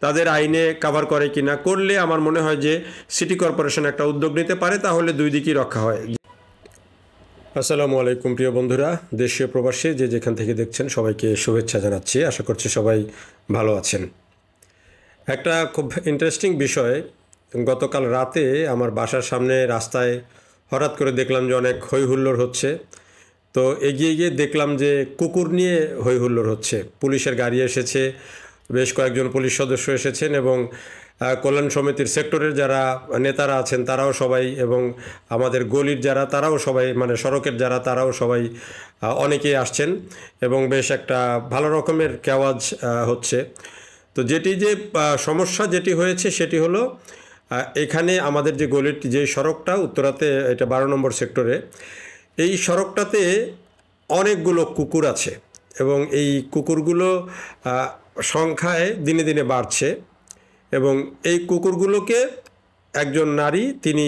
তাদের আইনে কভার করে কিনা, করলে আমার মনে হয় যে সিটি কর্পোরেশন একটা উদ্যোগ নিতে পারে, তাহলে দুই দিকই রক্ষা হয়। আসসালামু আলাইকুম প্রিয় বন্ধুরা, দেশীয় প্রবাসী যে যেখান থেকে দেখছেন সবাইকে শুভেচ্ছা জানাচ্ছি। আশা করছি সবাই ভালো আছেন। একটা খুব ইন্টারেস্টিং বিষয়, গতকাল রাতে আমার বাসার সামনে রাস্তায় হঠাৎ করে দেখলাম যে অনেক হই হুল্লোড় হচ্ছে। তো এগিয়ে গিয়ে দেখলাম যে কুকুর নিয়ে হই হুল্লোড় হচ্ছে। পুলিশের গাড়ি এসেছে, বেশ কয়েকজন পুলিশ সদস্য এসেছেন এবং কল্যাণ সমিতির সেক্টরের যারা নেতারা আছেন তারাও সবাই, এবং আমাদের গলির যারা তারাও সবাই, মানে সড়কের যারা তারাও সবাই অনেকেই আসছেন এবং বেশ একটা ভালো রকমের কেওয়াজ হচ্ছে। তো যেটি যে সমস্যা যেটি হয়েছে সেটি হলো, এখানে আমাদের যে গলির যে সড়কটা উত্তরাতে, এটা 12 নম্বর সেক্টরে, এই সড়কটাতে অনেকগুলো কুকুর আছে এবং এই কুকুরগুলো সংখ্যায় দিনে দিনে বাড়ছে। এবং এই কুকুরগুলোকে একজন নারী তিনি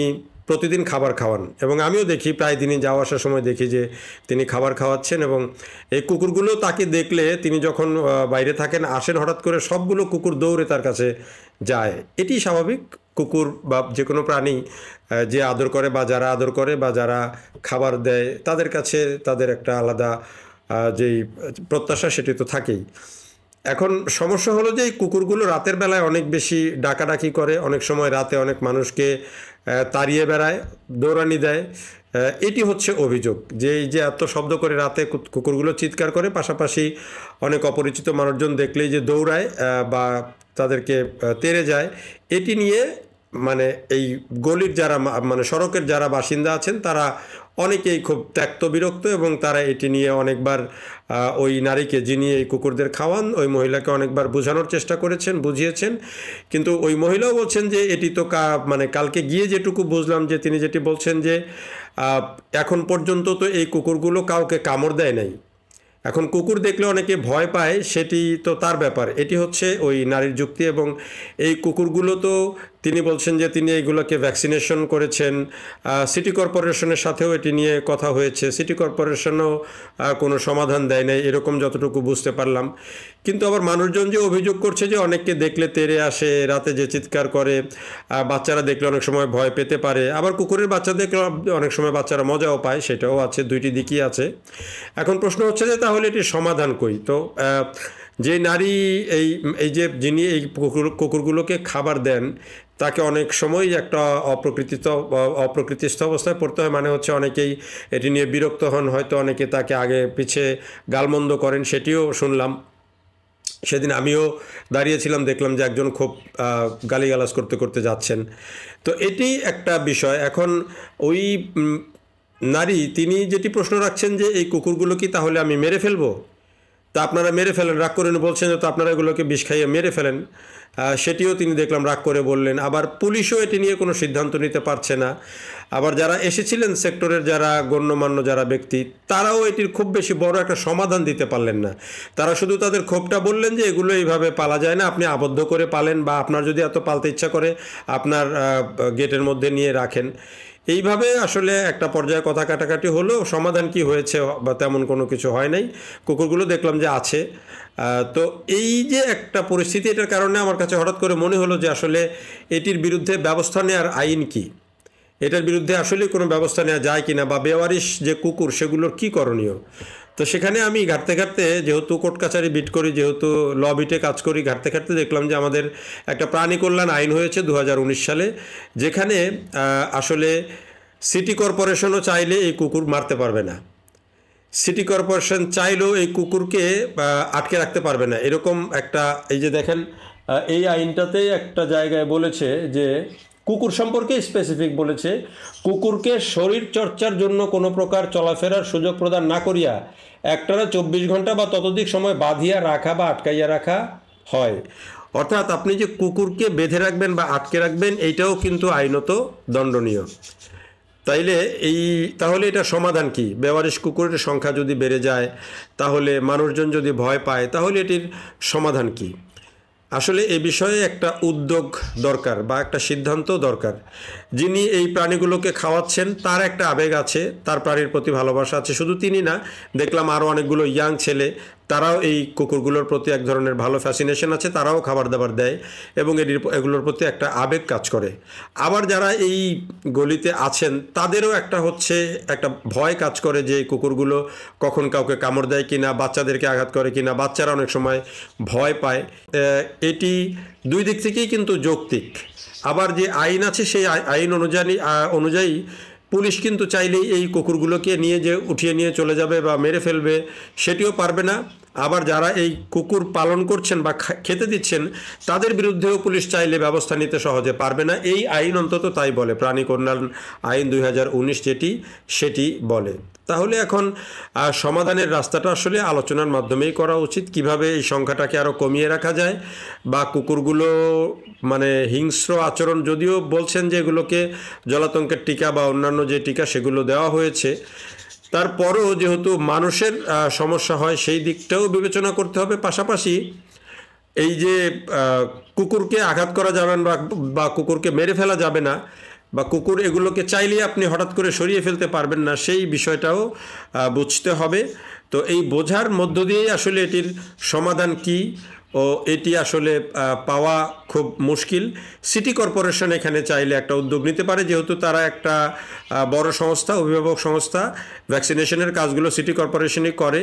প্রতিদিন খাবার খাওয়ান, এবং আমিও দেখি প্রায় দিনই যাওয়া আসার সময় দেখি যে তিনি খাবার খাওয়াচ্ছেন। এবং এই কুকুরগুলো তাকে দেখলে, তিনি যখন বাইরে থাকেন আসেন, হঠাৎ করে সবগুলো কুকুর দৌড়ে তার কাছে যায়। এটি স্বাভাবিক। কুকুর বা যে কোনো প্রাণী যে আদর করে বা যারা আদর করে বা যারা খাবার দেয় তাদের কাছে তাদের একটা আলাদা যেই প্রত্যাশা সেটি তো থাকেই। এখন সমস্যা হলো যে এই কুকুরগুলো রাতের বেলায় অনেক বেশি ডাকাডাকি করে, অনেক সময় রাতে অনেক মানুষকে তাড়িয়ে বেড়ায়, দৌড়ানি দেয়। এটি হচ্ছে অভিযোগ যে এই যে এত শব্দ করে রাতে কুকুরগুলো চিৎকার করে, পাশাপাশি অনেক অপরিচিত মানুষজন দেখলেই যে দৌড়ায় বা তাদেরকে তেড়ে যায়। এটি নিয়ে মানে এই গলির যারা, মানে সড়কের যারা বাসিন্দা আছেন তারা অনেকেই খুব ত্যক্ত বিরক্ত, এবং তারা এটি নিয়ে অনেকবার ওই নারীকে, যিনি এই কুকুরদের খাওয়ান, ওই মহিলাকে অনেকবার বোঝানোর চেষ্টা করেছেন, বুঝিয়েছেন। কিন্তু ওই মহিলাও বলছেন যে এটি তো মানে কালকে গিয়ে যেটুকু বুঝলাম যে তিনি যেটি বলছেন যে এখন পর্যন্ত তো এই কুকুরগুলো কাউকে কামড় দেয় নাই। এখন কুকুর দেখলে অনেকে ভয় পায়, সেটি তো তার ব্যাপার, এটি হচ্ছে ওই নারীর যুক্তি। এবং এই কুকুরগুলো তো তিনি বলছেন যে তিনি এইগুলোকে ভ্যাকসিনেশন করেছেন। সিটি কর্পোরেশনের সাথেও এটি নিয়ে কথা হয়েছে, সিটি কর্পোরেশনও কোনো সমাধান দেয় নাই এরকম যতটুকু বুঝতে পারলাম। কিন্তু আবার মানুষজন যে অভিযোগ করছে যে অনেককে দেখলে তেড়ে আসে, রাতে যে চিৎকার করে, বাচ্চারা দেখলে অনেক সময় ভয় পেতে পারে, আবার কুকুরের বাচ্চা দেখলে অনেক সময় বাচ্চারা মজাও পায়, সেটাও আছে, দুইটি দিকই আছে। এখন প্রশ্ন হচ্ছে যে তাহলে এটির সমাধান কই? তো যে নারী এই এই যে যিনি এই কুকুরগুলোকে খাবার দেন, তাকে অনেক সময় একটা অপ্রকৃতিস্থ অবস্থায় পড়তে হয়। মানে হচ্ছে অনেকেই এটি নিয়ে বিরক্ত হন, হয়তো অনেকে তাকে আগে পিছে গালমন্দ করেন, সেটিও শুনলাম। সেদিন আমিও দাঁড়িয়েছিলাম, দেখলাম যে একজন খুব গালিগালাজ করতে করতে যাচ্ছেন। তো এটি একটা বিষয়। এখন ওই নারী তিনি যেটি প্রশ্ন রাখছেন যে এই কুকুরগুলো কি তাহলে আমি মেরে ফেলবো? তা আপনারা মেরে ফেলেন, রাগ করে বলছেন তো আপনারা এগুলোকে বিষ খাইয়ে মেরে ফেলেন। সেটিও তিনি দেখলাম রাগ করে বললেন। আবার পুলিশও এটি নিয়ে কোনো সিদ্ধান্ত নিতে পারছে না। আবার যারা এসেছিলেন সেক্টরের যারা গণ্যমান্য যারা ব্যক্তি, তারাও এটির খুব বেশি বড় একটা সমাধান দিতে পারলেন না। তারা শুধু তাদের ক্ষোভটা বললেন যে এগুলো এইভাবে পালা যায় না, আপনি আবদ্ধ করে পালেন, বা আপনার যদি এত পালতে ইচ্ছা করে আপনার গেটের মধ্যে নিয়ে রাখেন। এইভাবে আসলে একটা পর্যায়ে কথা কাটাকাটি হলো। সমাধান কি হয়েছে? বা তেমন কোনো কিছু হয় নাই। কুকুরগুলো দেখলাম যে আছে। তো এই যে একটা পরিস্থিতি, এটার কারণে আমার কাছে হঠাৎ করে মনে হলো যে আসলে এটির বিরুদ্ধে ব্যবস্থা নেওয়ার আইন কি, এটার বিরুদ্ধে আসলে কোনো ব্যবস্থা নেওয়া যায় কিনা, বা বেওয়ারিশ যে কুকুর সেগুলোর কি করণীয়। তো সেখানে আমি ঘাটতে ঘাটতে, যেহেতু কোর্ট কাছারি বিট করি, যেহেতু ল বিটে কাজ করি, ঘাটতে ঘাটতে দেখলাম যে আমাদের একটা প্রাণী কল্যাণ আইন হয়েছে 2019 সালে, যেখানে আসলে সিটি কর্পোরেশনও চাইলে এই কুকুর মারতে পারবে না। সিটি কর্পোরেশন চাইলেও এই কুকুরকে আটকে রাখতে পারবে না, এরকম একটা, এই যে দেখেন এই আইনটাতেই একটা জায়গায় বলেছে যে কুকুর সম্পর্কে স্পেসিফিক বলেছে, কুকুরকে শরীর চর্চার জন্য কোনো প্রকার চলাফেরার সুযোগ প্রদান না করিয়া একটানা 24 ঘন্টা বা ততোধিক সময় বাঁধিয়া রাখা বা আটকাইয়া রাখা হয়। অর্থাৎ আপনি যে কুকুরকে বেঁধে রাখবেন বা আটকে রাখবেন, এইটাও কিন্তু আইনত দণ্ডনীয়। তাইলে তাহলে এটা সমাধান কি? বেওয়ারিশ কুকুরের সংখ্যা যদি বেড়ে যায়, তাহলে মানুষজন যদি ভয় পায়, তাহলে এটির সমাধান কি? আসলে এ বিষয়ে একটা উদ্যোগ দরকার বা একটা সিদ্ধান্ত দরকার। যিনি এই প্রাণীগুলোকে খাওয়াচ্ছেন তার একটা আবেগ আছে, তার প্রাণীর প্রতি ভালোবাসা আছে। শুধু তিনি না, দেখলাম আরও অনেকগুলো ইয়াং ছেলে, তারাও এই কুকুরগুলোর প্রতি এক ধরনের ভালো ফ্যাসিনেশন আছে, তারাও খাবার দাবার দেয় এবং এগুলোর প্রতি একটা আবেগ কাজ করে। আবার যারা এই গলিতে আছেন তাদেরও একটা ভয় কাজ করে যে এই কুকুরগুলো কখন কাউকে কামড় দেয় কিনা, বাচ্চাদেরকে আঘাত করে কিনা, বাচ্চারা অনেক সময় ভয় পায়। এটি দুই দিক থেকেই কিন্তু যৌক্তিক। আবার যে আইন আছে সেই আইন অনুযায়ী পুলিশ কিন্তু চাইলেই এই কুকুরগুলোকে নিয়ে যে উঠিয়ে নিয়ে চলে যাবে বা মেরে ফেলবে সেটিও পারবে না। আবার যারা এই কুকুর পালন করছেন বা খেতে দিচ্ছেন তাদের বিরুদ্ধেও পুলিশ চাইলে ব্যবস্থা নিতে সহজে পারবে না। এই আইন অন্তত তাই বলে, প্রাণী কল্যাণ আইন 2019 সেটি বলে। তাহলে এখন সমাধানের রাস্তাটা আসলে আলোচনার মাধ্যমেই করা উচিত, কিভাবে এই সংখ্যাটাকে আরও কমিয়ে রাখা যায় বা কুকুরগুলো হিংস্র আচরণ, যদিও বলছেন যে এগুলোকে জলাতঙ্কের টিকা বা অন্যান্য যে টিকা সেগুলো দেওয়া হয়েছে, তারপরও যেহেতু মানুষের সমস্যা হয় সেই দিকটাও বিবেচনা করতে হবে। পাশাপাশি এই যে কুকুরকে আঘাত করা যাবে না বা কুকুরকে মেরে ফেলা যাবে না বা কুকুর এগুলোকে চাইলেই আপনি হঠাৎ করে সরিয়ে ফেলতে পারবেন না, সেই বিষয়টাও বুঝতে হবে। তো এই বোঝার মধ্য দিয়েই আসলে এটির সমাধান কি ও এটি আসলে পাওয়া খুব মুশকিল। সিটি কর্পোরেশন এখানে চাইলে একটা উদ্যোগ নিতে পারে, যেহেতু তারা একটা বড় সংস্থা, অভিভাবক সংস্থা, ভ্যাকসিনেশনের কাজগুলো সিটি কর্পোরেশনই করে।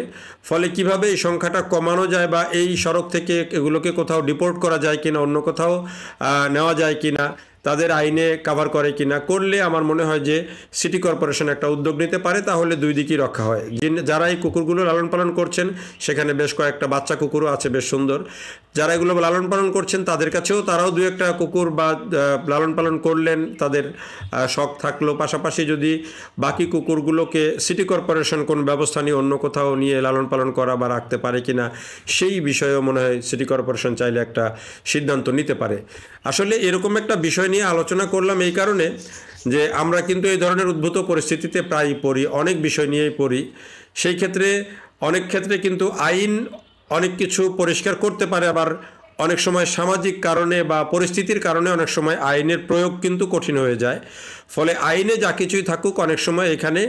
ফলে কিভাবে এই সংখ্যাটা কমানো যায় বা এই সড়ক থেকে এগুলোকে কোথাও ডিপোর্ট করা যায় কিনা, অন্য কোথাও নেওয়া যায় কিনা, তাদের আইনে কাভার করে কিনা, করলে আমার মনে হয় যে সিটি কর্পোরেশন একটা উদ্যোগ নিতে পারে, তাহলে দুই দিকই রক্ষা হয়। যারা এই কুকুরগুলো লালন পালন করছেন, সেখানে বেশ কয়েকটা বাচ্চা কুকুরও আছে বেশ সুন্দর, যারা এগুলো লালন পালন করছেন তাদের কাছেও তারাও দু একটা কুকুর বা লালন পালন করলেন, তাদের শখ থাকলো। পাশাপাশি যদি বাকি কুকুরগুলোকে সিটি কর্পোরেশন কোন ব্যবস্থা নিয়ে অন্য কোথাও নিয়ে লালন পালন করা বা রাখতে পারে কিনা, সেই বিষয়েও মনে হয় সিটি কর্পোরেশন চাইলে একটা সিদ্ধান্ত নিতে পারে। আসলে এরকম একটা বিষয় নিয়ে আলোচনা করলাম এই কারণে যে আমরা কিন্তু এই ধরনের উদ্ভূত পরিস্থিতিতে প্রায়ই পড়ি, অনেক বিষয় নিয়েই পড়ি। সেই ক্ষেত্রে অনেক ক্ষেত্রে কিন্তু আইন অনেক কিছু পরিষ্কার করতে পারে, আবার অনেক সময় সামাজিক কারণে বা পরিস্থিতির কারণে অনেক সময় আইনের প্রয়োগ কিন্তু কঠিন হয়ে যায়। ফলে আইনে যা কিছুই থাকুক, অনেক সময় এখানে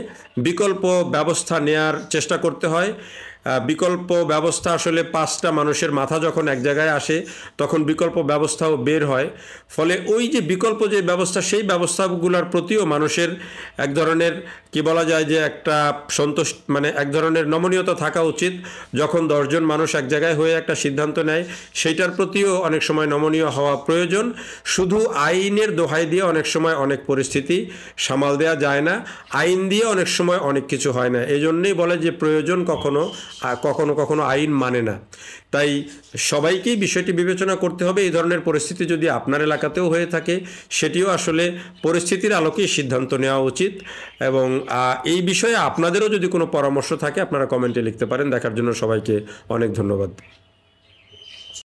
বিকল্প ব্যবস্থা নেয়ার চেষ্টা করতে হয়। বিকল্প ব্যবস্থা আসলে 5টা মানুষের মাথা যখন এক জায়গায় আসে তখন বিকল্প ব্যবস্থাও বের হয়। ফলে ওই যে বিকল্প যে ব্যবস্থা, সেই ব্যবস্থাগুলোর প্রতিও মানুষের এক ধরনের কি বলা যায় যে একটা এক ধরনের নমনীয়তা থাকা উচিত। যখন 10 জন মানুষ এক জায়গায় হয়ে একটা সিদ্ধান্ত নেয়, সেইটার প্রতিও অনেক সময় নমনীয় হওয়া প্রয়োজন। শুধু আইনের দোহাই দিয়ে অনেক সময় অনেক পরিস্থিতি সামাল দেওয়া যায় না, আইন দিয়ে অনেক সময় অনেক কিছু হয় না। এই জন্যেই বলে যে প্রয়োজন কখনো কখনো আইন মানে না। তাই সবাইকেই বিষয়টি বিবেচনা করতে হবে। এই ধরনের পরিস্থিতি যদি আপনার এলাকাতেও হয়ে থাকে, সেটিও আসলে পরিস্থিতির আলোকেই সিদ্ধান্ত নেওয়া উচিত। এবং এই বিষয়ে আপনাদেরও যদি কোনো পরামর্শ থাকে, আপনারা কমেন্টে লিখতে পারেন। দেখার জন্য সবাইকে অনেক ধন্যবাদ।